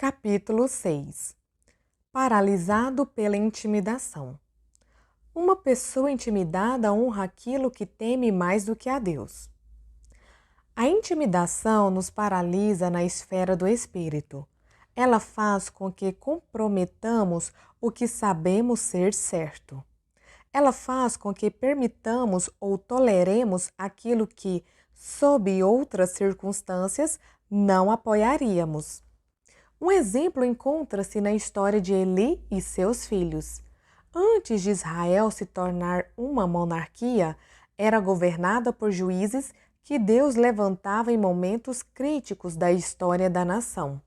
Capítulo 6. Paralisado pela intimidação. Uma pessoa intimidada honra aquilo que teme mais do que a Deus. A intimidação nos paralisa na esfera do espírito. Ela faz com que comprometamos o que sabemos ser certo. Ela faz com que permitamos ou toleremos aquilo que, sob outras circunstâncias, não apoiaríamos. Um exemplo encontra-se na história de Eli e seus filhos. Antes de Israel se tornar uma monarquia, era governada por juízes que Deus levantava em momentos críticos da história da nação.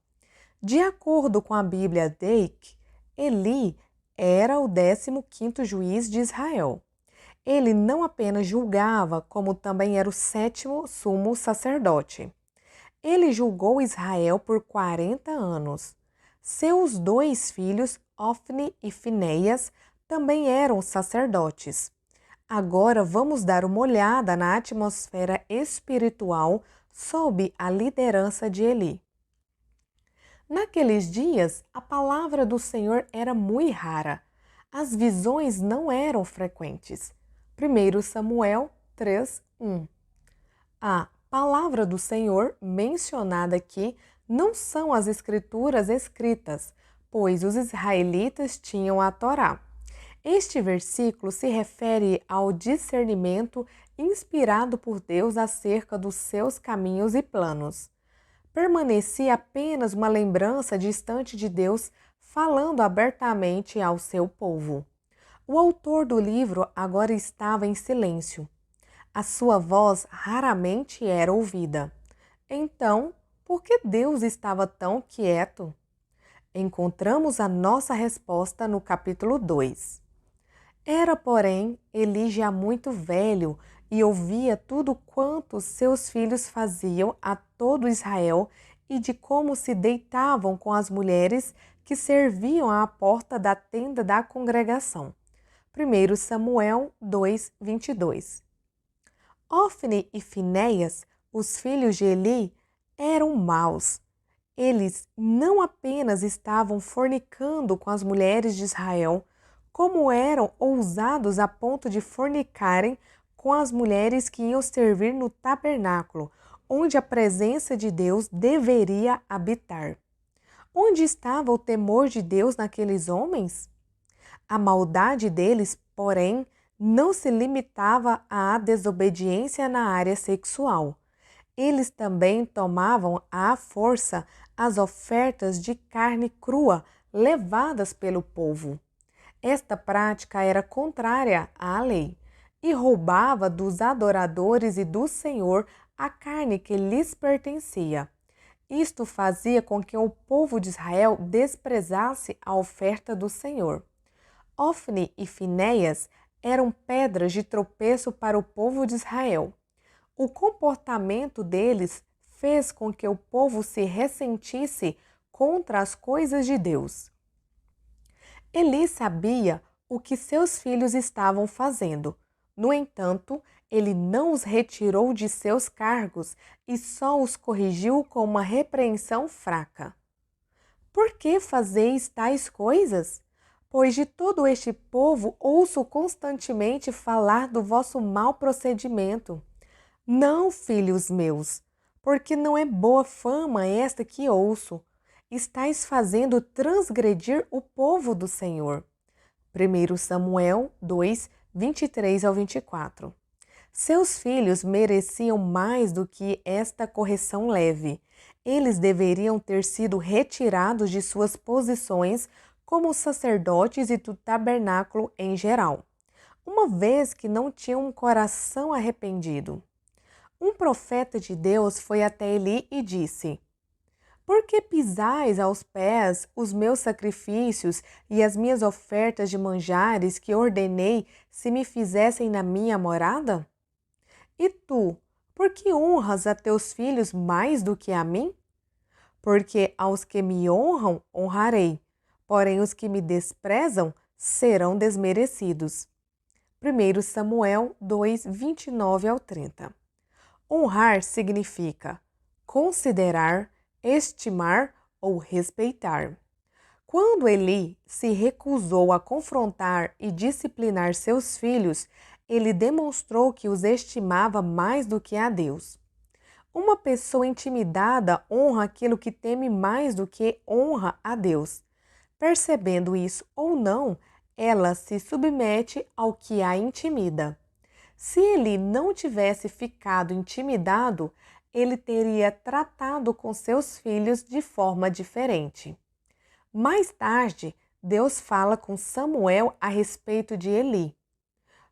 De acordo com a Bíblia Deik, Eli era o 15º juiz de Israel. Ele não apenas julgava, como também era o 7º sumo sacerdote. Ele julgou Israel por 40 anos. Seus 2 filhos, Ofni e Finéias, também eram sacerdotes. Agora vamos dar uma olhada na atmosfera espiritual sob a liderança de Eli. Naqueles dias, a palavra do Senhor era muito rara. As visões não eram frequentes. 1 Samuel 3:1. A palavra do Senhor mencionada aqui não são as escrituras escritas, pois os israelitas tinham a Torá. Este versículo se refere ao discernimento inspirado por Deus acerca dos seus caminhos e planos. Permanecia apenas uma lembrança distante de Deus falando abertamente ao seu povo. O autor do livro agora estava em silêncio. A sua voz raramente era ouvida. Então, por que Deus estava tão quieto? Encontramos a nossa resposta no capítulo 2. Era, porém, Eli já muito velho e ouvia tudo quanto seus filhos faziam a todo Israel e de como se deitavam com as mulheres que serviam à porta da tenda da congregação. 1 Samuel 2:22. Ofni e Finéias, os filhos de Eli, eram maus. Eles não apenas estavam fornicando com as mulheres de Israel, como eram ousados a ponto de fornicarem com as mulheres que iam servir no tabernáculo, onde a presença de Deus deveria habitar. Onde estava o temor de Deus naqueles homens? A maldade deles, porém, não se limitava à desobediência na área sexual. Eles também tomavam à força as ofertas de carne crua levadas pelo povo. Esta prática era contrária à lei e roubava dos adoradores e do Senhor a carne que lhes pertencia. Isto fazia com que o povo de Israel desprezasse a oferta do Senhor. Ofni e Finéias eram pedras de tropeço para o povo de Israel. O comportamento deles fez com que o povo se ressentisse contra as coisas de Deus. Eli sabia o que seus filhos estavam fazendo. No entanto, ele não os retirou de seus cargos e só os corrigiu com uma repreensão fraca. Por que fazeis tais coisas? Pois de todo este povo ouço constantemente falar do vosso mau procedimento. Não, filhos meus, porque não é boa fama esta que ouço. Estais fazendo transgredir o povo do Senhor. 1 Samuel 2:23-24. Seus filhos mereciam mais do que esta correção leve. Eles deveriam ter sido retirados de suas posições como sacerdotes e do tabernáculo em geral, uma vez que não tinham um coração arrependido. Um profeta de Deus foi até Eli e disse: Por que pisais aos pés os meus sacrifícios e as minhas ofertas de manjares que ordenei se me fizessem na minha morada? E tu, por que honras a teus filhos mais do que a mim? Porque aos que me honram, honrarei, porém os que me desprezam serão desmerecidos. 1 Samuel 2:29-30. Honrar significa considerar, estimar ou respeitar. Quando Eli se recusou a confrontar e disciplinar seus filhos, ele demonstrou que os estimava mais do que a Deus. Uma pessoa intimidada honra aquilo que teme mais do que honra a Deus. Percebendo isso ou não, ela se submete ao que a intimida. Se ele não tivesse ficado intimidado, ele teria tratado com seus filhos de forma diferente. Mais tarde, Deus fala com Samuel a respeito de Eli.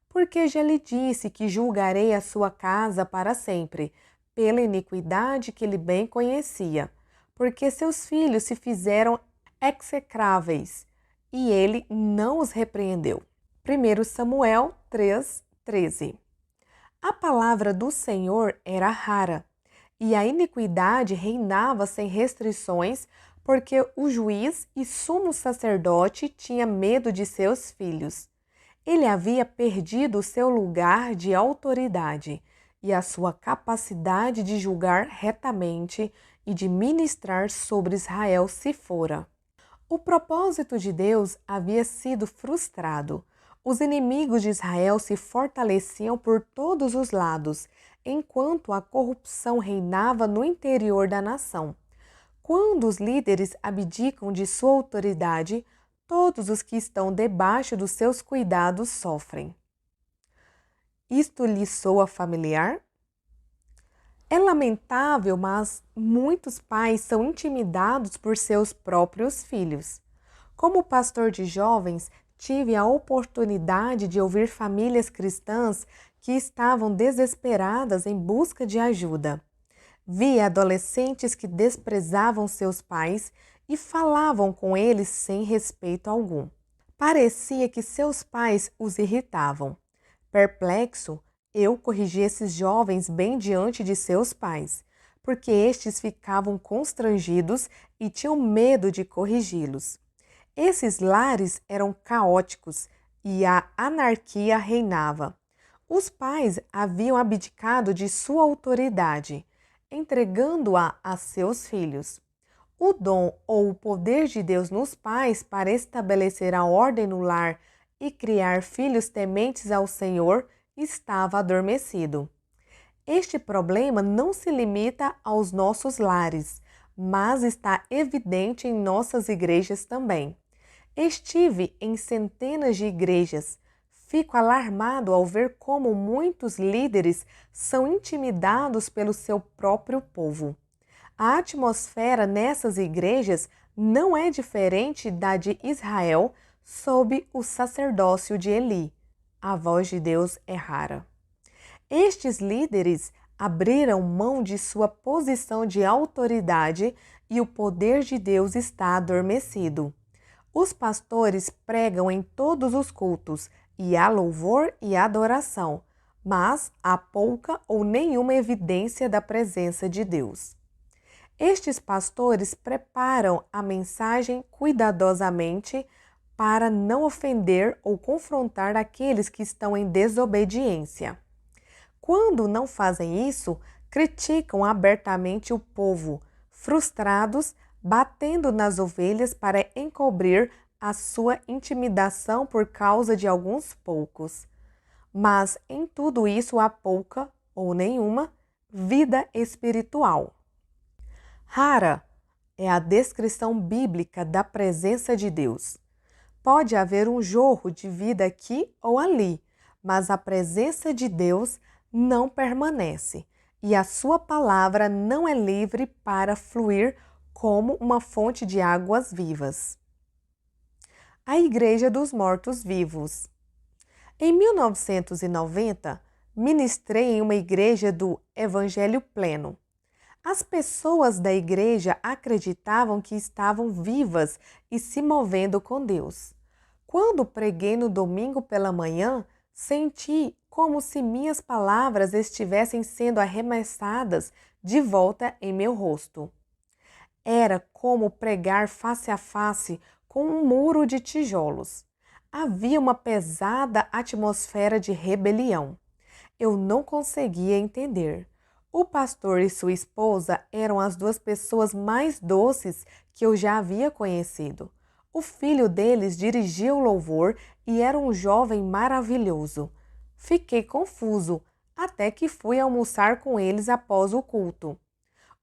Porque já lhe disse que julgarei a sua casa para sempre, pela iniquidade que ele bem conhecia, porque seus filhos se fizeram execráveis, e ele não os repreendeu. 1 Samuel 3:13. A palavra do Senhor era rara, e a iniquidade reinava sem restrições, porque o juiz e sumo sacerdote tinha medo de seus filhos. Ele havia perdido o seu lugar de autoridade e a sua capacidade de julgar retamente e de ministrar sobre Israel se fora. O propósito de Deus havia sido frustrado. Os inimigos de Israel se fortaleciam por todos os lados, enquanto a corrupção reinava no interior da nação. Quando os líderes abdicam de sua autoridade, todos os que estão debaixo dos seus cuidados sofrem. Isto lhe soa familiar? É lamentável, mas muitos pais são intimidados por seus próprios filhos. Como pastor de jovens, tive a oportunidade de ouvir famílias cristãs que estavam desesperadas em busca de ajuda. Vi adolescentes que desprezavam seus pais e falavam com eles sem respeito algum. Parecia que seus pais os irritavam. Perplexo, eu corrigi esses jovens bem diante de seus pais, porque estes ficavam constrangidos e tinham medo de corrigi-los. Esses lares eram caóticos e a anarquia reinava. Os pais haviam abdicado de sua autoridade, entregando-a a seus filhos. O dom ou o poder de Deus nos pais para estabelecer a ordem no lar e criar filhos tementes ao Senhor estava adormecido. Este problema não se limita aos nossos lares, mas está evidente em nossas igrejas também. Estive em centenas de igrejas. Fico alarmado ao ver como muitos líderes são intimidados pelo seu próprio povo. A atmosfera nessas igrejas não é diferente da de Israel sob o sacerdócio de Eli. A voz de Deus é rara. Estes líderes abriram mão de sua posição de autoridade e o poder de Deus está adormecido. Os pastores pregam em todos os cultos e há louvor e adoração, mas há pouca ou nenhuma evidência da presença de Deus. Estes pastores preparam a mensagem cuidadosamente para não ofender ou confrontar aqueles que estão em desobediência. Quando não fazem isso, criticam abertamente o povo, frustrados, batendo nas ovelhas para encobrir a sua intimidação por causa de alguns poucos. Mas em tudo isso há pouca, ou nenhuma, vida espiritual. Rara é a descrição bíblica da presença de Deus. Pode haver um jorro de vida aqui ou ali, mas a presença de Deus não permanece e a sua palavra não é livre para fluir como uma fonte de águas vivas. A Igreja dos Mortos-Vivos. Em 1990, ministrei em uma igreja do Evangelho Pleno. As pessoas da igreja acreditavam que estavam vivas e se movendo com Deus. Quando preguei no domingo pela manhã, senti como se minhas palavras estivessem sendo arremessadas de volta em meu rosto. Era como pregar face a face com um muro de tijolos. Havia uma pesada atmosfera de rebelião. Eu não conseguia entender. O pastor e sua esposa eram as duas pessoas mais doces que eu já havia conhecido. O filho deles dirigia o louvor e era um jovem maravilhoso. Fiquei confuso, até que fui almoçar com eles após o culto.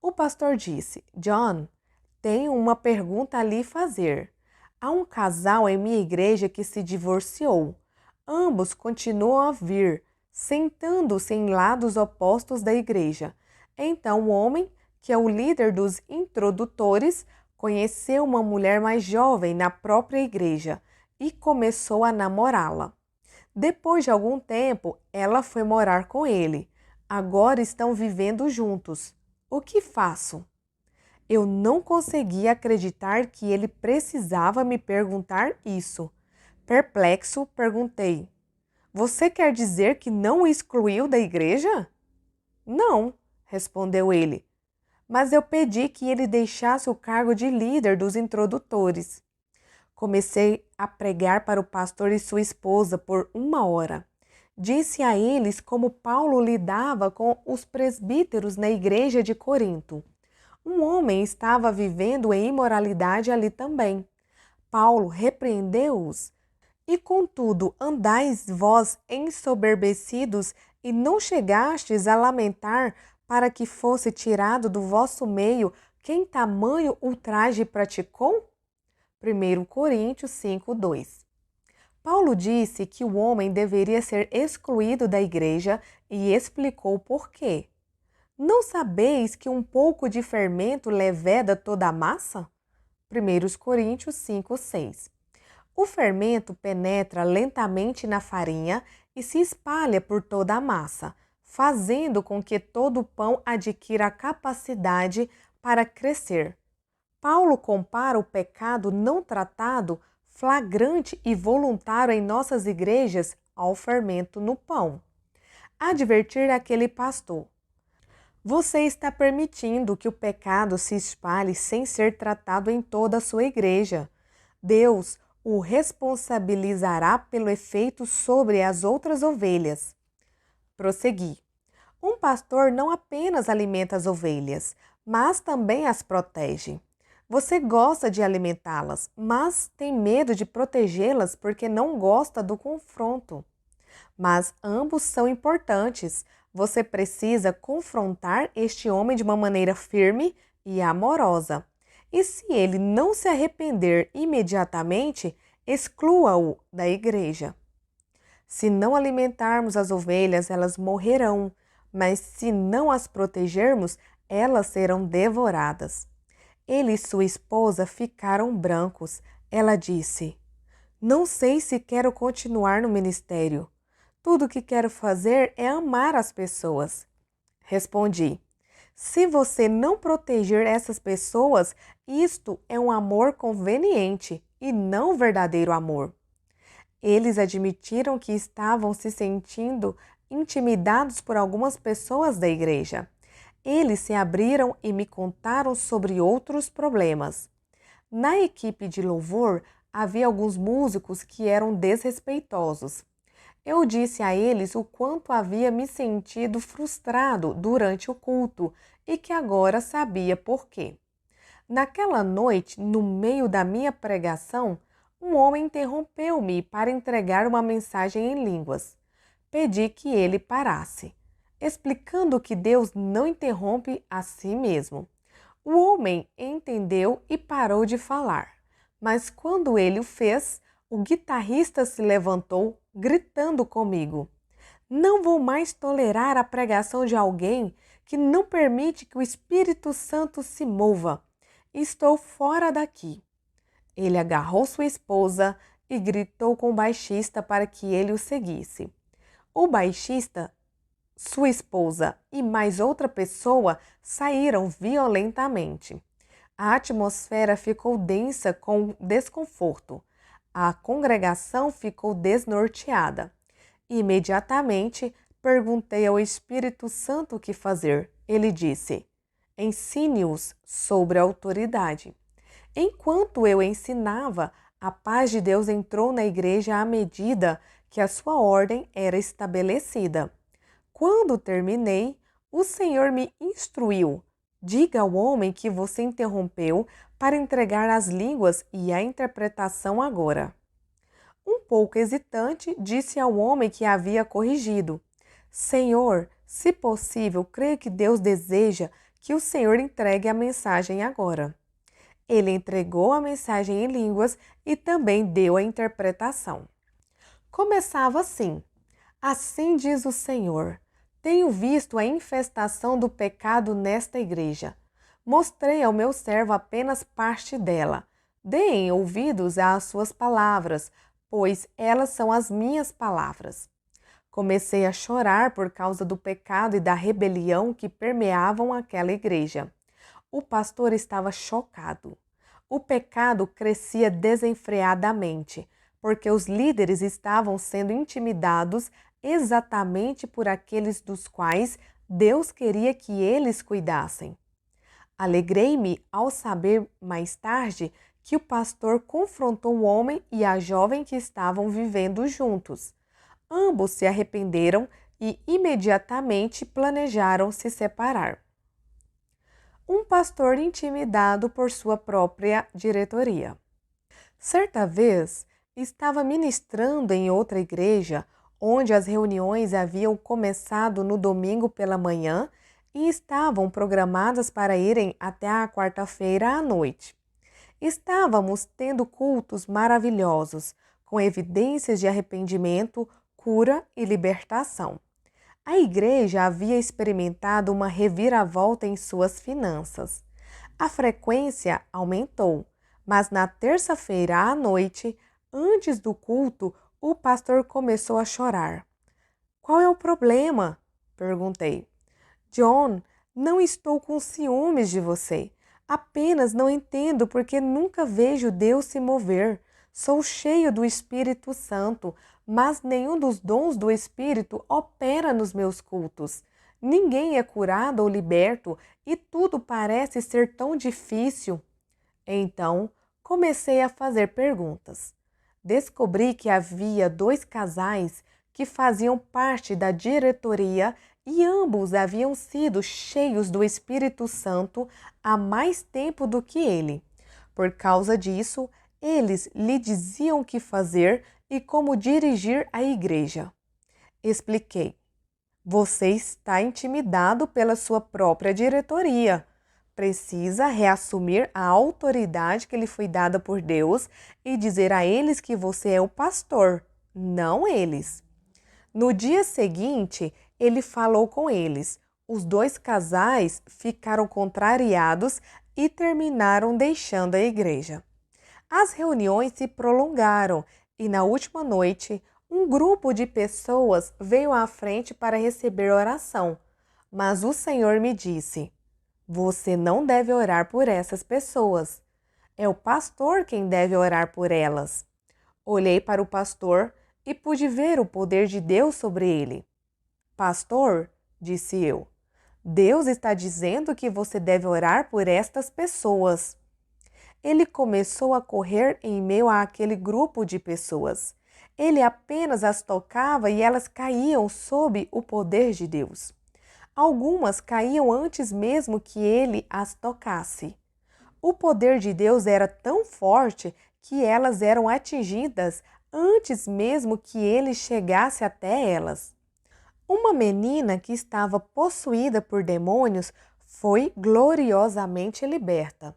O pastor disse: John, tenho uma pergunta a lhe fazer. Há um casal em minha igreja que se divorciou. Ambos continuam a vir, sentando-se em lados opostos da igreja. Então o homem, que é o líder dos introdutores, conheceu uma mulher mais jovem na própria igreja e começou a namorá-la. Depois de algum tempo, ela foi morar com ele. Agora estão vivendo juntos. O que faço? Eu não conseguia acreditar que ele precisava me perguntar isso. Perplexo, perguntei: Você quer dizer que não o excluiu da igreja? Não, respondeu ele, mas eu pedi que ele deixasse o cargo de líder dos introdutores. Comecei a pregar para o pastor e sua esposa por 1 hora. Disse a eles como Paulo lidava com os presbíteros na igreja de Corinto. Um homem estava vivendo em imoralidade ali também. Paulo repreendeu-os. E contudo, andais vós ensoberbecidos e não chegastes a lamentar para que fosse tirado do vosso meio quem tamanho ultraje praticou? 1 Coríntios 5:2. Paulo disse que o homem deveria ser excluído da igreja e explicou por quê. Não sabeis que um pouco de fermento leveda toda a massa? 1 Coríntios 5:6. O fermento penetra lentamente na farinha e se espalha por toda a massa, fazendo com que todo o pão adquira a capacidade para crescer. Paulo compara o pecado não tratado, flagrante e voluntário em nossas igrejas ao fermento no pão. Advertir aquele pastor: Você está permitindo que o pecado se espalhe sem ser tratado em toda a sua igreja. Deus o responsabilizará pelo efeito sobre as outras ovelhas. Prossegui. Um pastor não apenas alimenta as ovelhas, mas também as protege. Você gosta de alimentá-las, mas tem medo de protegê-las porque não gosta do confronto. Mas ambos são importantes. Você precisa confrontar este homem de uma maneira firme e amorosa. E se ele não se arrepender imediatamente, exclua-o da igreja. Se não alimentarmos as ovelhas, elas morrerão, mas se não as protegermos, elas serão devoradas. Ele e sua esposa ficaram brancos. Ela disse: Não sei se quero continuar no ministério. Tudo o que quero fazer é amar as pessoas. Respondi: Se você não proteger essas pessoas, isto é um amor conveniente e não verdadeiro amor. Eles admitiram que estavam se sentindo intimidados por algumas pessoas da igreja. Eles se abriram e me contaram sobre outros problemas. Na equipe de louvor, havia alguns músicos que eram desrespeitosos. Eu disse a eles o quanto havia me sentido frustrado durante o culto e que agora sabia por quê. Naquela noite, no meio da minha pregação, um homem interrompeu-me para entregar uma mensagem em línguas. Pedi que ele parasse, explicando que Deus não interrompe a si mesmo. O homem entendeu e parou de falar, mas quando ele o fez, o guitarrista se levantou, gritando comigo: Não vou mais tolerar a pregação de alguém que não permite que o Espírito Santo se mova. Estou fora daqui. Ele agarrou sua esposa e gritou com o baixista para que ele o seguisse. O baixista, sua esposa e mais outra pessoa saíram violentamente. A atmosfera ficou densa com desconforto. A congregação ficou desnorteada. Imediatamente perguntei ao Espírito Santo o que fazer. Ele disse: Ensine-os sobre a autoridade. Enquanto eu ensinava, a paz de Deus entrou na igreja à medida que a sua ordem era estabelecida. Quando terminei, O Senhor me instruiu. Diga ao homem que você interrompeu para entregar as línguas e a interpretação agora. Um pouco hesitante, disse ao homem que havia corrigido: Senhor, se possível, creio que Deus deseja que o Senhor entregue a mensagem agora. Ele entregou a mensagem em línguas e também deu a interpretação. Começava assim: Assim diz o Senhor: Tenho visto a infestação do pecado nesta igreja. Mostrei ao meu servo apenas parte dela. Deem ouvidos às suas palavras, pois elas são as minhas palavras. Comecei a chorar por causa do pecado e da rebelião que permeavam aquela igreja. O pastor estava chocado. O pecado crescia desenfreadamente, porque os líderes estavam sendo intimidados exatamente por aqueles dos quais Deus queria que eles cuidassem. Alegrei-me ao saber mais tarde que o pastor confrontou o homem e a jovem que estavam vivendo juntos. Ambos se arrependeram e imediatamente planejaram se separar. Um pastor intimidado por sua própria diretoria. Certa vez, estava ministrando em outra igreja, onde as reuniões haviam começado no domingo pela manhã e estavam programadas para irem até a quarta-feira à noite. Estávamos tendo cultos maravilhosos, com evidências de arrependimento, cura e libertação. A igreja havia experimentado uma reviravolta em suas finanças. A frequência aumentou, mas na terça-feira à noite, antes do culto, o pastor começou a chorar. Qual é o problema? Perguntei. John, não estou com ciúmes de você. Apenas não entendo porque nunca vejo Deus se mover. Sou cheio do Espírito Santo, mas nenhum dos dons do Espírito opera nos meus cultos. Ninguém é curado ou liberto e tudo parece ser tão difícil. Então, comecei a fazer perguntas. Descobri que havia 2 casais que faziam parte da diretoria e ambos haviam sido cheios do Espírito Santo há mais tempo do que ele. Por causa disso, eles lhe diziam o que fazer e como dirigir a igreja. Expliquei. Você está intimidado pela sua própria diretoria. Precisa reassumir a autoridade que lhe foi dada por Deus e dizer a eles que você é o pastor, não eles. No dia seguinte, ele falou com eles. Os 2 casais ficaram contrariados e terminaram deixando a igreja. As reuniões se prolongaram e na última noite, um grupo de pessoas veio à frente para receber oração. Mas o Senhor me disse: Você não deve orar por essas pessoas. É o pastor quem deve orar por elas. Olhei para o pastor e pude ver o poder de Deus sobre ele. Pastor, disse eu, Deus está dizendo que você deve orar por estas pessoas. Ele começou a correr em meio àquele grupo de pessoas. Ele apenas as tocava e elas caíam sob o poder de Deus. Algumas caíam antes mesmo que ele as tocasse. O poder de Deus era tão forte que elas eram atingidas antes mesmo que ele chegasse até elas. Uma menina que estava possuída por demônios foi gloriosamente liberta.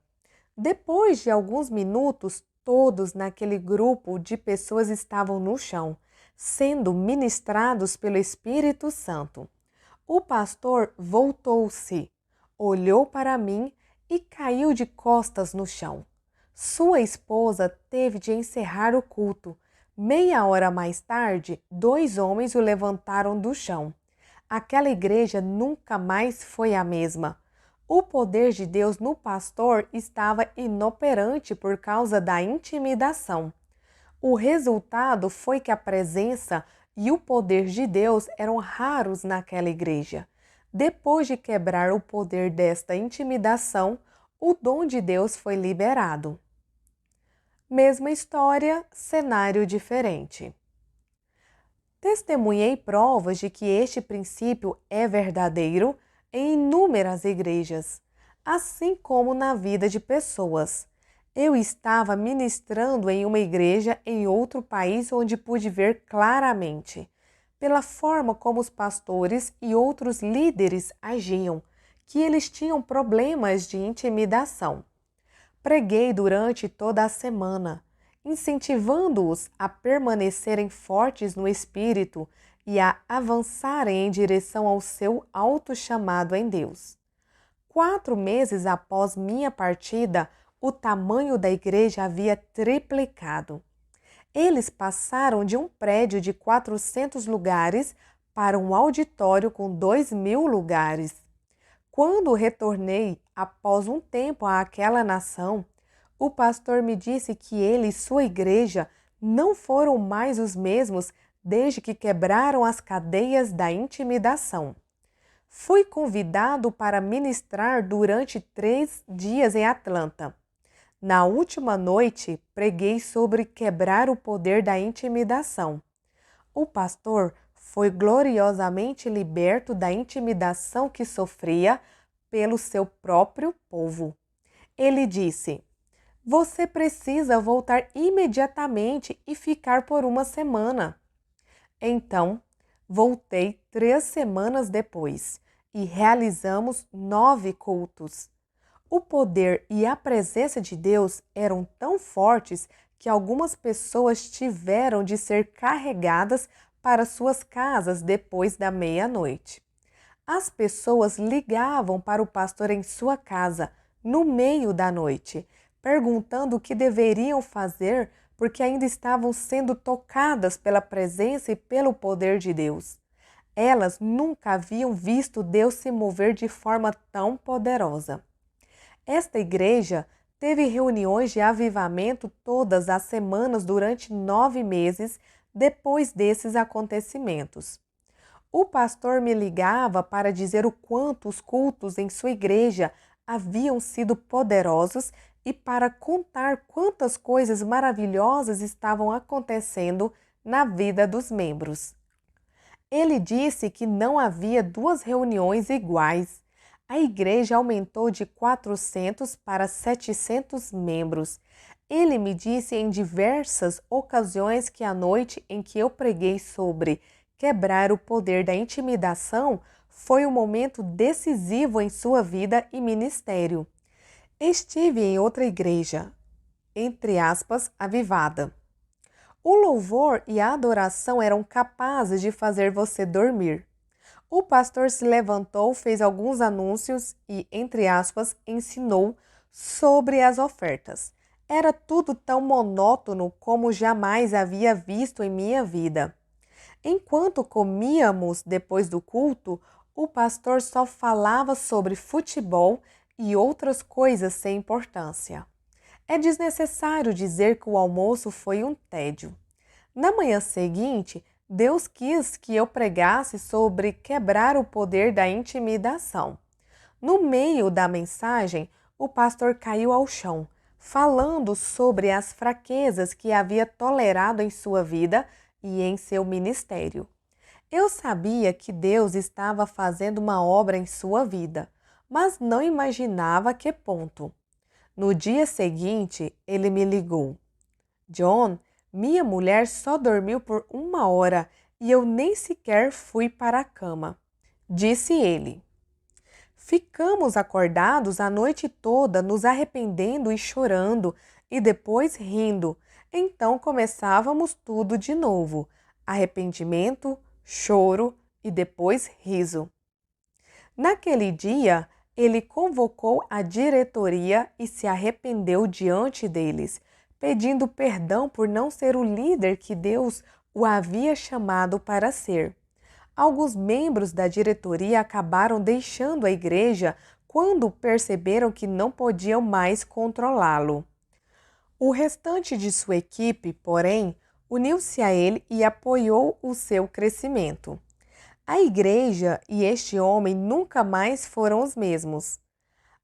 Depois de alguns minutos, todos naquele grupo de pessoas estavam no chão, sendo ministrados pelo Espírito Santo. O pastor voltou-se, olhou para mim e caiu de costas no chão. Sua esposa teve de encerrar o culto. Meia hora mais tarde, 2 homens o levantaram do chão. Aquela igreja nunca mais foi a mesma. O poder de Deus no pastor estava inoperante por causa da intimidação. O resultado foi que a presença e o poder de Deus eram raros naquela igreja. Depois de quebrar o poder desta intimidação, o dom de Deus foi liberado. Mesma história, cenário diferente. Testemunhei provas de que este princípio é verdadeiro em inúmeras igrejas, assim como na vida de pessoas. Eu estava ministrando em uma igreja em outro país onde pude ver claramente, pela forma como os pastores e outros líderes agiam, que eles tinham problemas de intimidação. Preguei durante toda a semana, incentivando-os a permanecerem fortes no espírito e a avançarem em direção ao seu alto chamado em Deus. 4 meses após minha partida, o tamanho da igreja havia triplicado. Eles passaram de um prédio de 400 lugares para um auditório com 2.000 lugares. Quando retornei após um tempo àquela nação, o pastor me disse que ele e sua igreja não foram mais os mesmos desde que quebraram as cadeias da intimidação. Fui convidado para ministrar durante 3 dias em Atlanta. Na última noite, preguei sobre quebrar o poder da intimidação. O pastor foi gloriosamente liberto da intimidação que sofria pelo seu próprio povo. Ele disse: "Você precisa voltar imediatamente e ficar por uma semana." Então, voltei 3 semanas depois e realizamos 9 cultos. O poder e a presença de Deus eram tão fortes que algumas pessoas tiveram de ser carregadas para suas casas depois da meia-noite. As pessoas ligavam para o pastor em sua casa, no meio da noite, perguntando o que deveriam fazer porque ainda estavam sendo tocadas pela presença e pelo poder de Deus. Elas nunca haviam visto Deus se mover de forma tão poderosa. Esta igreja teve reuniões de avivamento todas as semanas durante 9 meses depois desses acontecimentos. O pastor me ligava para dizer o quanto os cultos em sua igreja haviam sido poderosos e para contar quantas coisas maravilhosas estavam acontecendo na vida dos membros. Ele disse que não havia 2 reuniões iguais. A igreja aumentou de 400 para 700 membros. Ele me disse em diversas ocasiões que a noite em que eu preguei sobre quebrar o poder da intimidação foi um momento decisivo em sua vida e ministério. Estive em outra igreja, entre aspas, avivada. O louvor e a adoração eram capazes de fazer você dormir. O pastor se levantou, fez alguns anúncios e, entre aspas, ensinou sobre as ofertas. Era tudo tão monótono como jamais havia visto em minha vida. Enquanto comíamos depois do culto, o pastor só falava sobre futebol e outras coisas sem importância. É desnecessário dizer que o almoço foi um tédio. Na manhã seguinte, Deus quis que eu pregasse sobre quebrar o poder da intimidação. No meio da mensagem, o pastor caiu ao chão, falando sobre as fraquezas que havia tolerado em sua vida e em seu ministério. Eu sabia que Deus estava fazendo uma obra em sua vida, mas não imaginava a que ponto. No dia seguinte, ele me ligou. "John, minha mulher só dormiu por 1 hora e eu nem sequer fui para a cama", disse ele. Ficamos acordados a noite toda, nos arrependendo e chorando, e depois rindo. Então começávamos tudo de novo: arrependimento, choro e depois riso. Naquele dia, ele convocou a diretoria e se arrependeu diante deles, pedindo perdão por não ser o líder que Deus o havia chamado para ser. Alguns membros da diretoria acabaram deixando a igreja quando perceberam que não podiam mais controlá-lo. O restante de sua equipe, porém, uniu-se a ele e apoiou o seu crescimento. A igreja e este homem nunca mais foram os mesmos.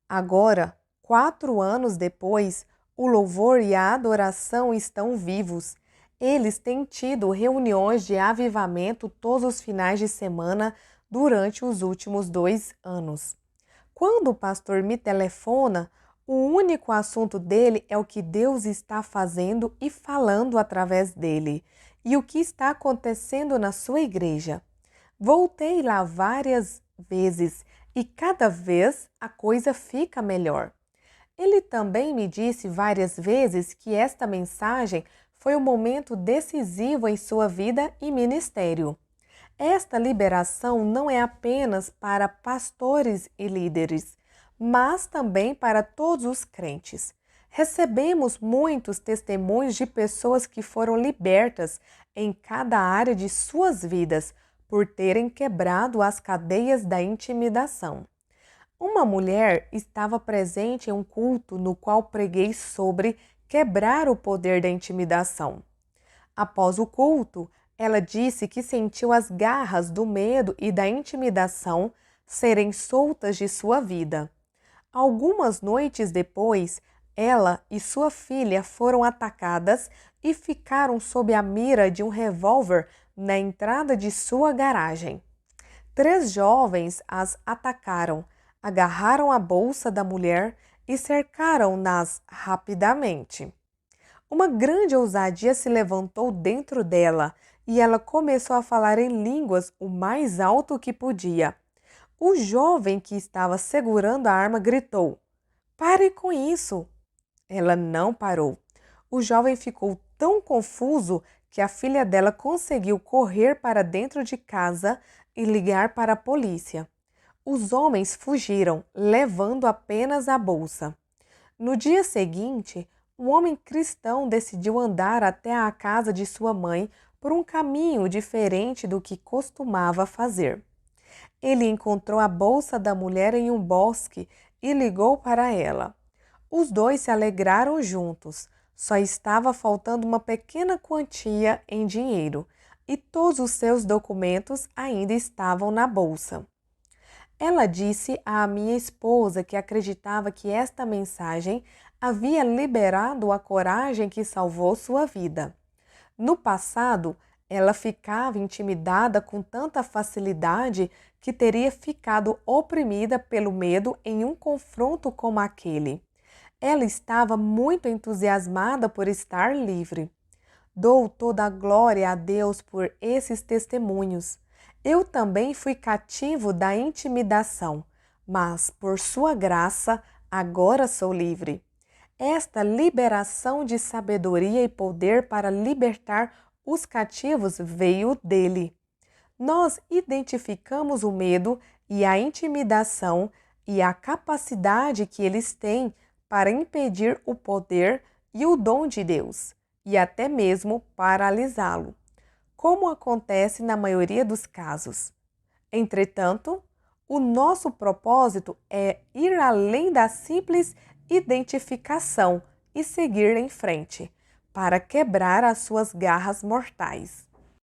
Agora, 4 anos depois, o louvor e a adoração estão vivos. Eles têm tido reuniões de avivamento todos os finais de semana durante os últimos 2 anos. Quando o pastor me telefona, o único assunto dele é o que Deus está fazendo e falando através dele e o que está acontecendo na sua igreja. Voltei lá várias vezes e cada vez a coisa fica melhor. Ele também me disse várias vezes que esta mensagem foi um momento decisivo em sua vida e ministério. Esta liberação não é apenas para pastores e líderes, mas também para todos os crentes. Recebemos muitos testemunhos de pessoas que foram libertas em cada área de suas vidas por terem quebrado as cadeias da intimidação. Uma mulher estava presente em um culto no qual preguei sobre quebrar o poder da intimidação. Após o culto, ela disse que sentiu as garras do medo e da intimidação serem soltas de sua vida. Algumas noites depois, ela e sua filha foram atacadas e ficaram sob a mira de um revólver na entrada de sua garagem. 3 jovens as atacaram, agarraram a bolsa da mulher e cercaram-nas rapidamente. Uma grande ousadia se levantou dentro dela e ela começou a falar em línguas o mais alto que podia. O jovem que estava segurando a arma gritou: "Pare com isso!" Ela não parou. O jovem ficou tão confuso que a filha dela conseguiu correr para dentro de casa e ligar para a polícia. Os homens fugiram, levando apenas a bolsa. No dia seguinte, um homem cristão decidiu andar até a casa de sua mãe por um caminho diferente do que costumava fazer. Ele encontrou a bolsa da mulher em um bosque e ligou para ela. Os dois se alegraram juntos. Só estava faltando uma pequena quantia em dinheiro e todos os seus documentos ainda estavam na bolsa. Ela disse à minha esposa que acreditava que esta mensagem havia liberado a coragem que salvou sua vida. No passado, ela ficava intimidada com tanta facilidade que teria ficado oprimida pelo medo em um confronto como aquele. Ela estava muito entusiasmada por estar livre. Dou toda a glória a Deus por esses testemunhos. Eu também fui cativo da intimidação, mas por sua graça agora sou livre. Esta liberação de sabedoria e poder para libertar os cativos veio dele. Nós identificamos o medo e a intimidação e a capacidade que eles têm para impedir o poder e o dom de Deus, e até mesmo paralisá-lo, como acontece na maioria dos casos. Entretanto, o nosso propósito é ir além da simples identificação e seguir em frente, para quebrar as suas garras mortais.